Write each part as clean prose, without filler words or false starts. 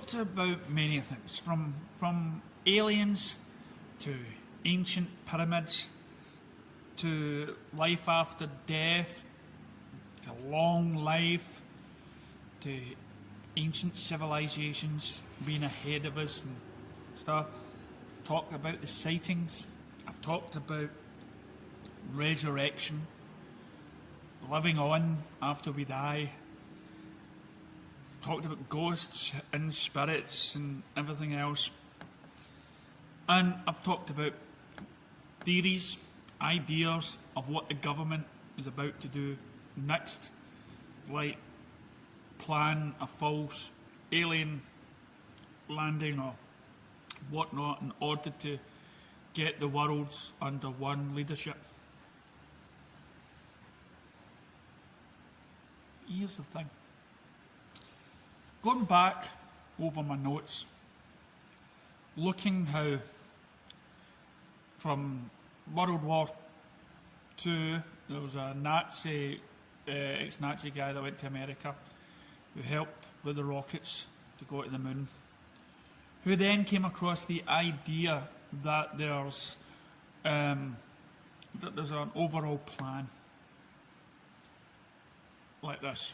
talked about many things, from aliens to ancient pyramids to life after death to long life to ancient civilizations being ahead of us and stuff. I've talked about the sightings. I've talked about resurrection, living on after we die. Talked about ghosts and spirits and everything else. And I've talked about theories, ideas of what the government is about to do next, like plan a false alien landing or whatnot in order to get the world under one leadership. Here's the thing. Going back over my notes, looking how from World War II, there was a Nazi, ex-Nazi guy that went to America who helped with the rockets to go to the moon, who then came across the idea that there's an overall plan like this.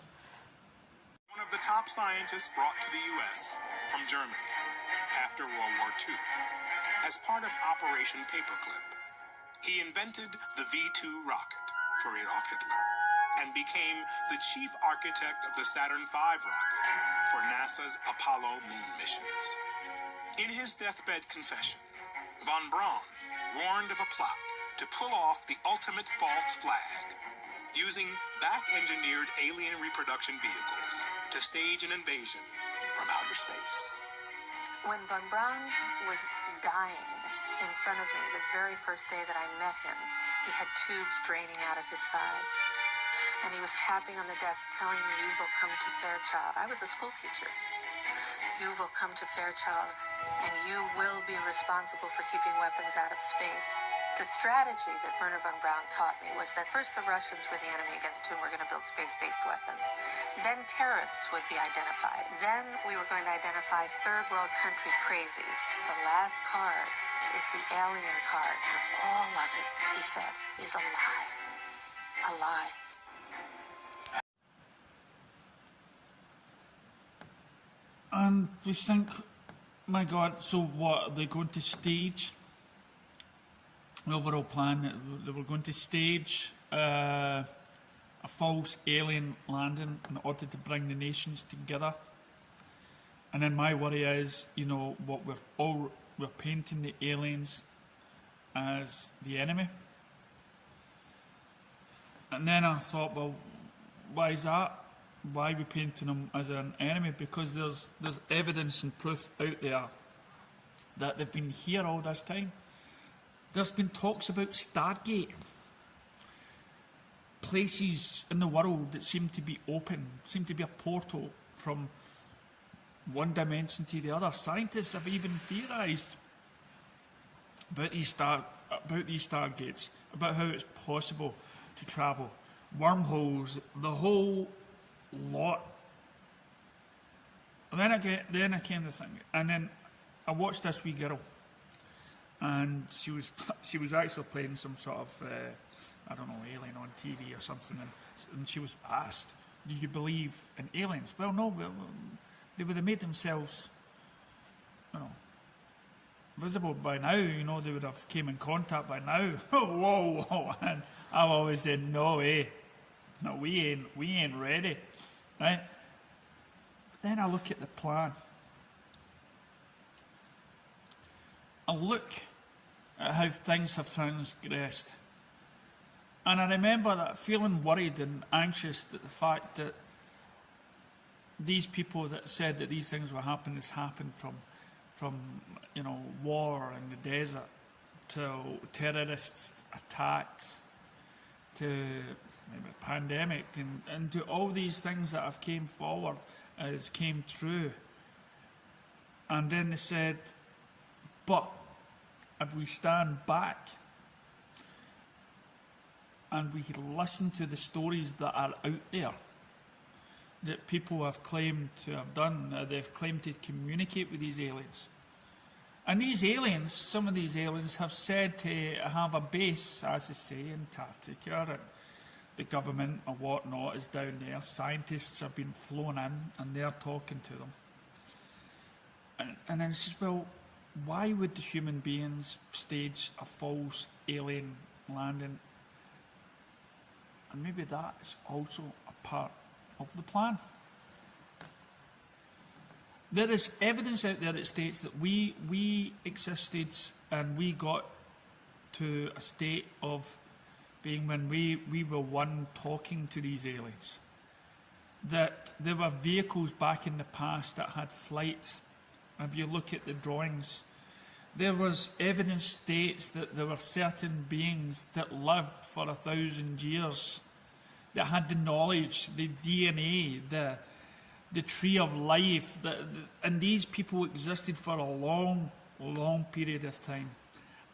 One of the top scientists brought to the U.S. from Germany after World War II as part of Operation Paperclip. He invented the V-2 rocket for Adolf Hitler and became the chief architect of the Saturn V rocket for NASA's Apollo moon missions. In his deathbed confession, von Braun warned of a plot to pull off the ultimate false flag, using back-engineered alien reproduction vehicles to stage an invasion from outer space. When von Braun was dying in front of me the very first day that I met him, he had tubes draining out of his side. And he was tapping on the desk telling me, "You will come to Fairchild." I was a school teacher. "You will come to Fairchild, and you will be responsible for keeping weapons out of space." The strategy that Wernher von Braun taught me was that first the Russians were the enemy against whom we're going to build space-based weapons. Then terrorists would be identified. Then we were going to identify third world country crazies. The last card is the alien card, and all of it, he said, is a lie. A lie. And we think, my God, so what, are they going to stage the overall plan? They were going to stage a false alien landing in order to bring the nations together. And then my worry is, you know, what we're painting the aliens as the enemy. And then I thought, well, why is that? Why are we painting them as an enemy? Because there's evidence and proof out there that they've been here all this time. There's been talks about Stargate. Places in the world that seem to be open, seem to be a portal from one dimension to the other. Scientists have even theorised about these Stargates, about how it's possible to travel, wormholes, the whole lot. And then I came to think, and then I watched this wee girl, and she was actually playing some sort of I don't know, alien on TV or something, and she was asked, "Do you believe in aliens?" Well, no, they would have made themselves, you know, visible by now. You know, they would have came in contact by now. whoa, and I've always said, no way, no, we ain't ready, right? But then I look at the plan. I look at how things have transgressed. And I remember that feeling worried and anxious that the fact that these people that said that these things were happening has happened from you know, war in the desert to terrorist attacks to maybe a pandemic and to all these things that have came forward as came true. And then they said, but if we stand back and we listen to the stories that are out there, that people have claimed to have done. They've claimed to communicate with these aliens. And these aliens, some of these aliens, have said to have a base, as they say, in Antarctica, and the government and whatnot is down there. Scientists have been flown in, and they're talking to them. And then it says, well, why would the human beings stage a false alien landing? And maybe that is also a part of the plan. There is evidence out there that states that we existed and we got to a state of being when we were one talking to these aliens. That there were vehicles back in the past that had flight. If you look at the drawings, there was evidence states that there were certain beings that lived for 1,000 years, that had the knowledge, the DNA, the tree of life, and these people existed for a long, long period of time.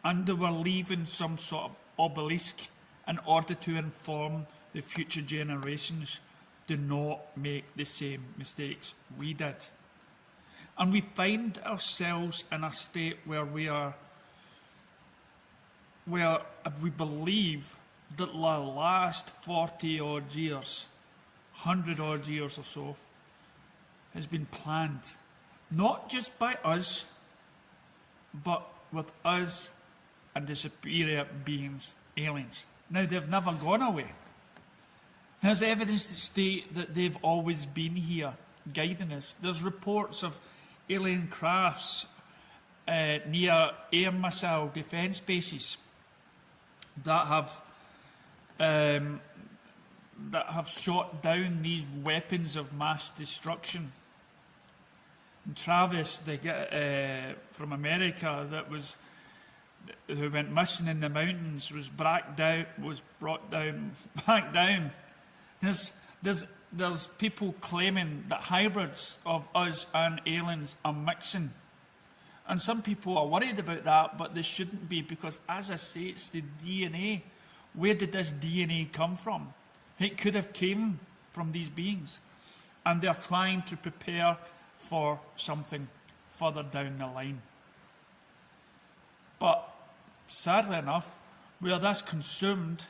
And they were leaving some sort of obelisk in order to inform the future generations to not make the same mistakes we did. And we find ourselves in a state where we believe that the last 40 odd years, 100 odd years or so, has been planned, not just by us, but with us and the superior beings, aliens. Now, they've never gone away. There's evidence that state that they've always been here, guiding us. There's reports of alien crafts near air missile defence bases that have shot down these weapons of mass destruction. And Travis, from America, who went missing in the mountains, was brought back down. There's people claiming that hybrids of us and aliens are mixing. And some people are worried about that, but they shouldn't be, because, as I say, it's the DNA. Where did this DNA come from? It could have came from these beings. And they're trying to prepare for something further down the line. But sadly enough, we are thus consumed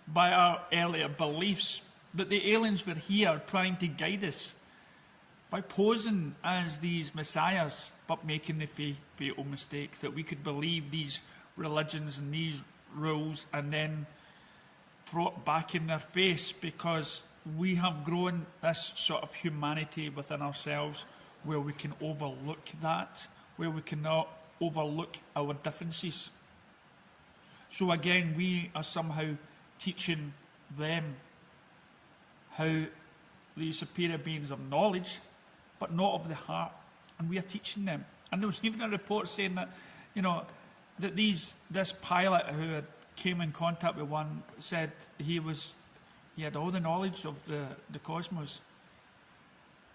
by our earlier beliefs that the aliens were here trying to guide us by posing as these messiahs, but making the fatal mistake that we could believe these religions and these rules and then throw it back in their face, because we have grown this sort of humanity within ourselves where we can overlook that, where we cannot overlook our differences. So again, we are somehow teaching them how the superior beings of knowledge, but not of the heart, and we are teaching them. And there was even a report saying that, that this pilot who had came in contact with one said he had all the knowledge of the cosmos,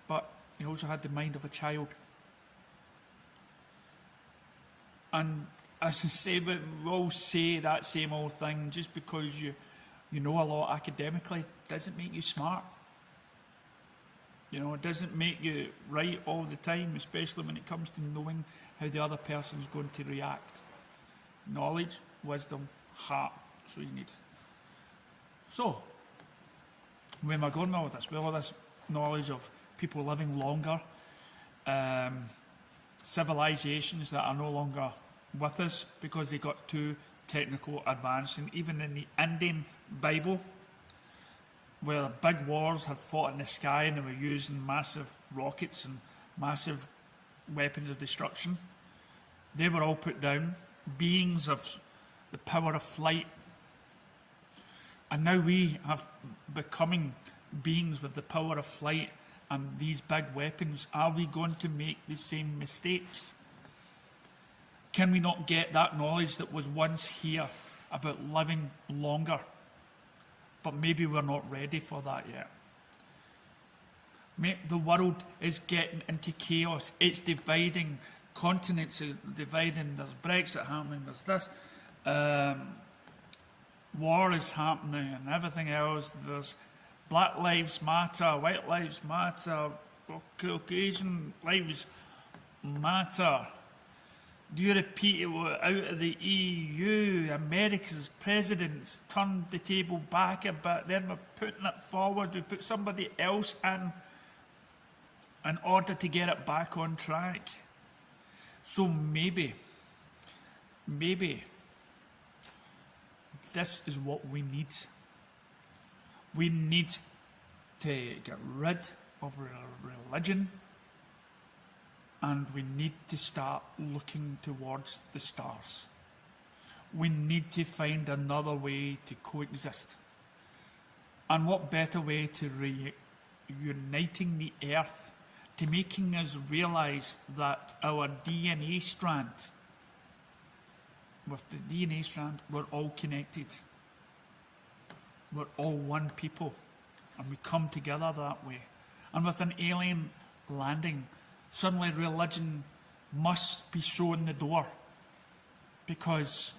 but he also had the mind of a child. And as I say, we all say that same old thing. Just because you know a lot academically doesn't make you smart. It doesn't make you right all the time, especially when it comes to knowing how the other person is going to react. Knowledge, wisdom, heart, that's what you need. So, where am I going with this? Well, all this knowledge of people living longer, civilizations that are no longer with us because they got too technical advanced. And even in the Indian Bible, where big wars had fought in the sky and they were using massive rockets and massive weapons of destruction, they were all put down. Beings of the power of flight. And now we have becoming beings with the power of flight and these big weapons. Are we going to make the same mistakes? Can we not get that knowledge that was once here about living longer? But maybe we're not ready for that yet. The world is getting into chaos. It's dividing. Continents are dividing. There's Brexit happening. There's this. War is happening and everything else. There's Black lives matter, white lives matter, Caucasian lives matter. Do you repeat it out of the EU? America's presidents turned the table back a bit, then we're putting it forward. We put somebody else in order to get it back on track. So maybe this is what we need. We need to get rid of religion, and we need to start looking towards the stars. We need to find another way to coexist. And what better way to uniting the earth, to making us realise that our DNA strand, with the DNA strand, we're all connected. We're all one people, and we come together that way. And with an alien landing, suddenly religion must be shown the door, because,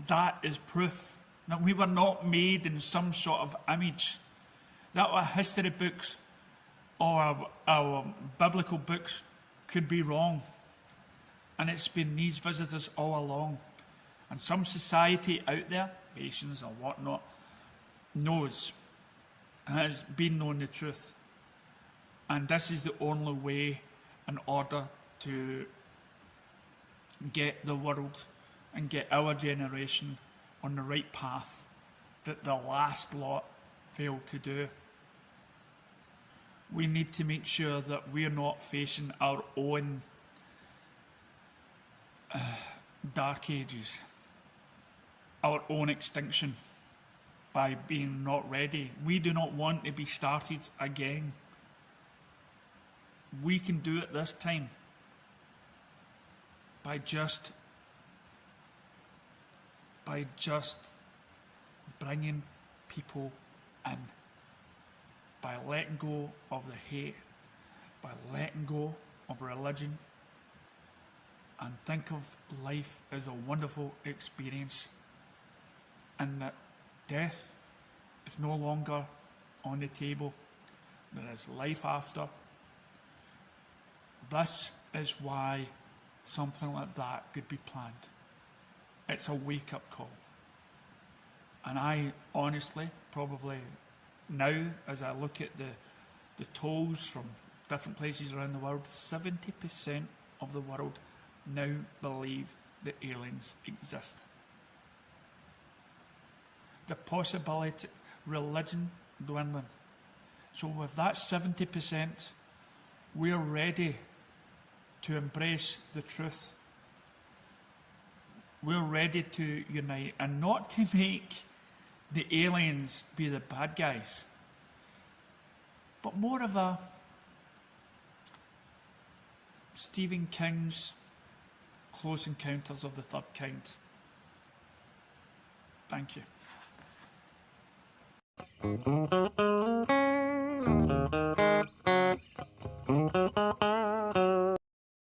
that is proof that we were not made in some sort of image, that our history books or our biblical books could be wrong. And it's been these visitors all along. And some society out there, nations or whatnot, has been known the truth. And this is the only way in order to get the world and get our generation on the right path that the last lot failed to do. We need to make sure that we're not facing our own dark ages, our own extinction, by being not ready. We do not want to be started again. We can do it this time by just bringing people in, by letting go of the hate, by letting go of religion, and think of life as a wonderful experience, and that death is no longer on the table. There is life after. This is why something like that could be planned. It's a wake-up call. And I honestly, probably now, as I look at the tolls from different places around the world, 70% of the world now believe that aliens exist. The possibility, religion dwindling. So with that 70%, we're ready to embrace the truth. We're ready to unite, and not to make the aliens be the bad guys, but more of a Stephen King's Close Encounters of the Third Kind. Thank you.